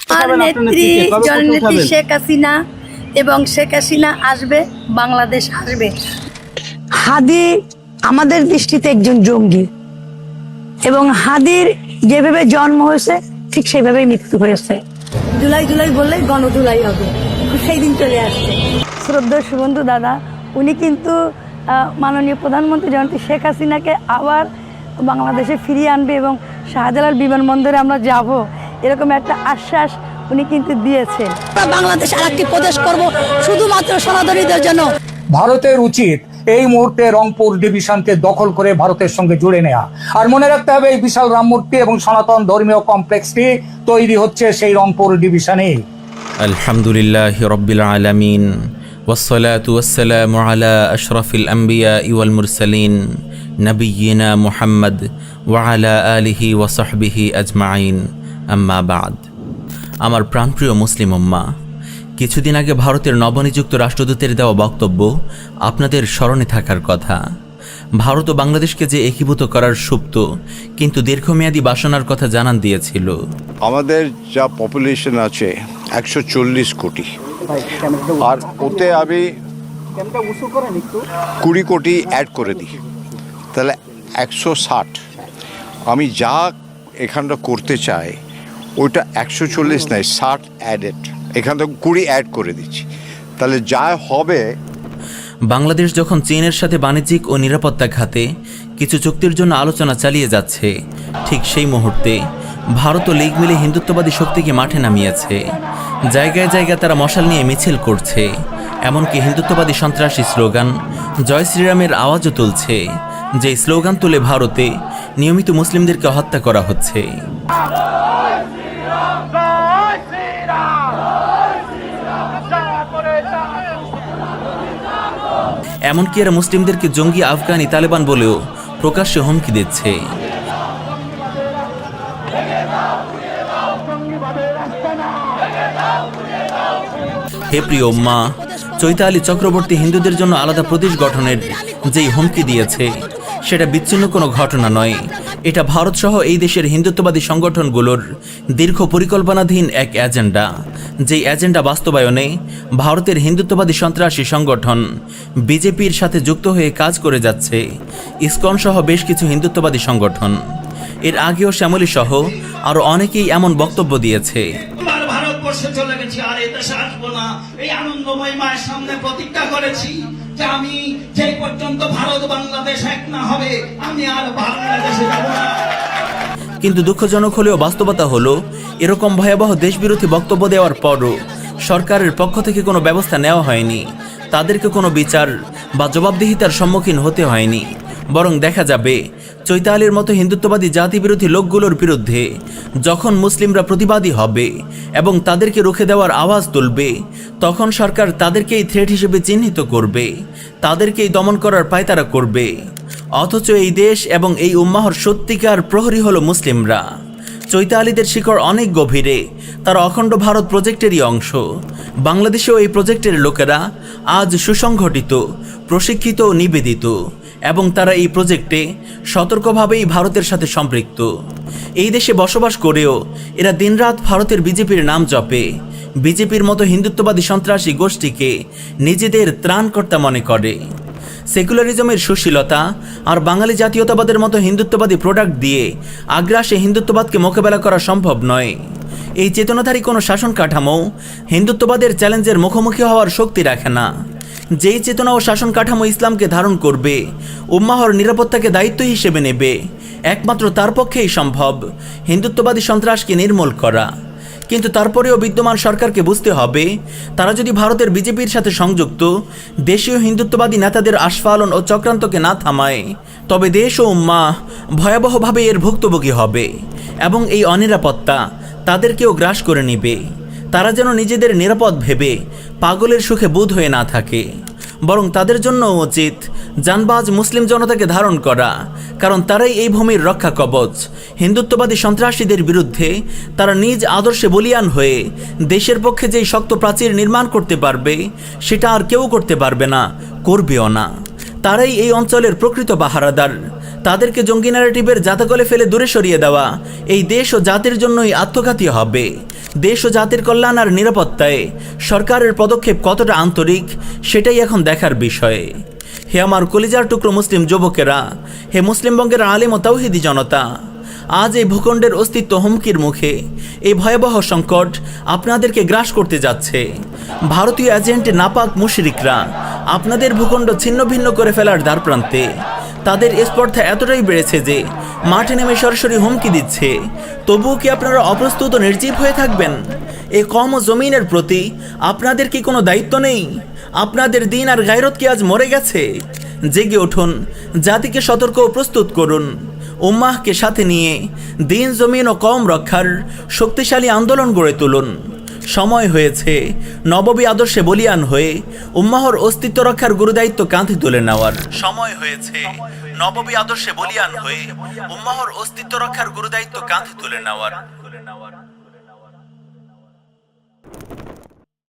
আর নেত্রী জননেত্রী শেখ হাসিনা এবং শেখ হাসিনা আসবে, বাংলাদেশ আসবে। হাদি আমাদের দৃষ্টিতে একজন জঙ্গি এবং হাদির যেভাবে জন্ম হয়েছে ঠিক সেভাবেই মৃত্যু হয়েছে। জুলাই জুলাই বললে গণজুলাই হবে, সেই দিন চলে আসছে। শ্রদ্ধা শুভেন্দু দাদা উনি কিন্তু মাননীয় প্রধানমন্ত্রী জননেত্রী শেখ হাসিনাকে আবার বাংলাদেশে ফিরিয়ে আনবে এবং শাহজালাল বিমানবন্দরে আমরা যাব, এরকম একটা আশ্বাস উনি কিন্তু দিয়েছেন। বাংলাদেশ আরেকটি প্রদেশ করব শুধুমাত্র সনাতনীদের জন্য। ভারতের উচিত এই মুহূর্তে রংপুর ডিভিশনকে দখল করে ভারতের সঙ্গে জুড়ে নেওয়া। আর মনে রাখতে হবে এই বিশাল রাম মূর্তি এবং সনাতন ধর্মীয় কমপ্লেক্সটি তৈরি হচ্ছে সেই রংপুর ডিভিশনে। আলহামদুলিল্লাহ রব্বিল আলামিন ওয়াসসালাতু ওয়াসসালামু আলা আশরাফিল আম্বিয়া ওয়াল মুরসালিন নবিয়িনা মুহাম্মদ ওয়া আলা আলিহি ওয়া সাহবিহি আজমাইন, আম্মা বাদ। আমার প্রাণপ্রিয় মুসলিম উম্মাহ, কিছুদিন আগে ভারতের নবনিযুক্ত রাষ্ট্রদূতের দেওয়া বক্তব্য আপনাদের স্মরণে থাকার কথা। ভারত ও বাংলাদেশকে যে একীভূত করার সুপ্ত কিন্তু দীর্ঘমেয়াদী বাসনার কথা জানান দিয়েছিল। আমাদের যা পপুলেশন আছে 140 কোটি, আর ওতে আমি 20 কোটি অ্যাড করে দিই, তাহলে 160। আমি যা এখানটা করতে চাই ওইটা 140 নয়, 60 অ্যাডেড, এখান থেকে 20 অ্যাড করে দিচ্ছি, তাহলে যা হবে। বাংলাদেশ যখন চীনের সাথে বাণিজ্যিক ও নিরাপত্তা খাতে কিছু চুক্তির জন্য আলোচনা চালিয়ে যাচ্ছে, ঠিক সেই মুহূর্তে ভারত ও লীগ মিলে হিন্দুত্ববাদী শক্তিকে মাঠে নামিয়েছে। জায়গায় জায়গায় তারা মশাল নিয়ে মিছিল করছে, এমনকি হিন্দুত্ববাদী সন্ত্রাসী স্লোগান জয় শ্রীরামের আওয়াজও তুলছে, যে স্লোগান তুলে ভারতে নিয়মিত মুসলিমদেরকে হত্যা করা হচ্ছে। এমনকি এরা মুসলিমদেরকে জঙ্গি আফগানি তালেবান বলেও প্রকাশ্যে হুমকি দিচ্ছে। হে প্রিয় উম্মাহ, চৈতালি চক্রবর্তী হিন্দুদের জন্য আলাদা প্রদেশ গঠনের যেই হুমকি দিয়েছে সেটা বিচ্ছিন্ন কোনো ঘটনা নয়, এটা ভারত সহ এই দেশের হিন্দুত্ববাদী সংগঠনগুলোর দীর্ঘ পরিকল্পনাধীন এক এজেন্ডা, যেই এজেন্ডা বাস্তবায়নে ভারতের হিন্দুত্ববাদী সন্ত্রাসী সংগঠন বিজেপির সাথে যুক্ত হয়ে কাজ করে যাচ্ছে ইসকন সহ বেশ কিছু হিন্দুত্ববাদী সংগঠন। এর আগেও শ্যামলী সহ আরও অনেকেই এমন বক্তব্য দিয়েছে। ভারতবর্ষে চলে গেছি, আর এই দেশে আসবো না। এই আনন্দময় মায়ের সামনে প্রতিজ্ঞা করেছি যে আমি যে পর্যন্ত ভারত বাংলাদেশ এক না হবে আমি আর বাংলাদেশে যাব না। কিন্তু দুঃখজনক হলেও বাস্তবতা হলো, এরকম ভয়াবহ দেশবিরোধী বক্তব্য দেওয়ার পরও সরকারের পক্ষ থেকে কোনো ব্যবস্থা নেওয়া হয়নি, তাদেরকে কোনো বিচার বা জবাবদিহিতার সম্মুখীন হতে হয়নি। বরং দেখা যাবে চৈতালির মতো হিন্দুত্ববাদী জাতিবিরোধী লোকগুলোর বিরুদ্ধে যখন মুসলিমরা প্রতিবাদী হবে এবং তাদেরকে রুখে দেওয়ার আওয়াজ তুলবে, তখন সরকার তাদেরকেই থ্রেট হিসেবে চিহ্নিত করবে, তাদেরকেই দমন করার পায়তারা করবে। অথচ এই দেশ এবং এই উম্মাহর সত্যিকার প্রহরী হলো মুসলিমরা। চৈতালিদের শিকড় অনেক গভীরে, তারা অখণ্ড ভারত প্রজেক্টেরই অংশ। বাংলাদেশেও এই প্রজেক্টের লোকেরা আজ সুসংগঠিত, প্রশিক্ষিত ও নিবেদিত, এবং তারা এই প্রজেক্টে সতর্কভাবেই ভারতের সাথে সম্পৃক্ত। এই দেশে বসবাস করেও এরা দিনরাত ভারতের বিজেপির নাম জপে, বিজেপির মতো হিন্দুত্ববাদী সন্ত্রাসী গোষ্ঠীকে নিজেদের ত্রাণকর্তা মনে করে। সেকুলারিজমের সুশীলতা আর বাঙালি জাতীয়তাবাদের মতো হিন্দুত্ববাদী প্রোডাক্ট দিয়ে আগ্রাসে হিন্দুত্ববাদকে মোকাবেলা করা সম্ভব নয়। এই চেতনাধারী কোনো শাসন কাঠামো হিন্দুত্ববাদের চ্যালেঞ্জের মুখোমুখি হওয়ার শক্তি রাখে না। যেই চেতনা ও শাসন কাঠামো ইসলামকে ধারণ করবে, উম্মাহর নিরাপত্তাকে দায়িত্ব হিসেবে নেবে, একমাত্র তার পক্ষেই সম্ভব হিন্দুত্ববাদী সন্ত্রাসকে নির্মূল করা। কিন্তু তারপরেও বিদ্যমান সরকারকে বুঝতে হবে, তারা যদি ভারতের বিজেপির সাথে সংযুক্ত দেশীয় হিন্দুত্ববাদী নেতাদের আস্ফালন ও চক্রান্তকে না থামায়, তবে দেশ ও উম্মাহ ভয়াবহভাবে এর ভুক্তভোগী হবে এবং এই অনিরাপত্তা তাদেরকেও গ্রাস করে নেবে। তারা যেন নিজেদের নিরাপদ ভেবে পাগলের সুখে বুঁদ হয়ে না থাকে, বরং তাদের জন্য উচিত জানবাজ মুসলিম জনতাকে ধারণ করা, কারণ তারাই এই ভূমির রক্ষা কবচ। হিন্দুত্ববাদী সন্ত্রাসীদের বিরুদ্ধে তারা নিজ আদর্শে বলিয়ান হয়ে দেশের পক্ষে যেই শক্ত প্রাচীর নির্মাণ করতে পারবে, সেটা আর কেউ করতে পারবে না, করবেও না। তারাই এই অঞ্চলের প্রকৃত পাহারাদার। তাদেরকে জঙ্গি ন্যারেটিভের জাতাকলে ফেলে দূরে সরিয়ে দেওয়া এই দেশ ও জাতির জন্যই আত্মঘাতী হবে। দেশ ও জাতির কল্যাণ আর নিরাপত্তায় সরকারের পদক্ষেপ কতটা আন্তরিক সেটাই এখন দেখার বিষয়। হে আমার কলিজার টুকরো মুসলিম যুবকেরা, হে মুসলিমবঙ্গের আলিম ও তাওহীদি জনতা, আজ এই ভূখণ্ডের অস্তিত্ব হুমকির মুখে। এই ভয়াবহ সংকট আপনাদেরকে গ্রাস করতে যাচ্ছে। ভারতীয় এজেন্ট নাপাক মুশরিকরা আপনাদের ভূখণ্ড ছিন্ন ভিন্ন করে ফেলার দ্বারপ্রান্তে। তাদের স্পর্ধা এতটাই বেড়েছে যে মাঠে নেমে সরাসরি হুমকি দিচ্ছে। তবুও কি আপনারা অপ্রস্তুত ও নির্জীব হয়ে থাকবেন? এই কম ও জমিনের প্রতি আপনাদের কি কোনো দায়িত্ব নেই? আপনাদের দিন আর গায়রত কি আজ মরে গেছে? জেগে উঠুন, জাতিকে সতর্ক ও প্রস্তুত করুন। উম্মাহকে সাথে নিয়ে দিন, জমিন ও কওম রক্ষার শক্তিশালী আন্দোলন গড়ে তুলুন। সময় হয়েছে নববী আদর্শে বলিয়ান হয়ে উম্মাহর অস্তিত্ব রক্ষার গুরুদায়িত্ব কাঁধে তুলে নেওয়ার। সময় হয়েছে নববী আদর্শে বলিয়ান হয়ে উম্মাহর অস্তিত্ব রক্ষার গুরুদায়িত্ব কাঁধে তুলে নেওয়ার।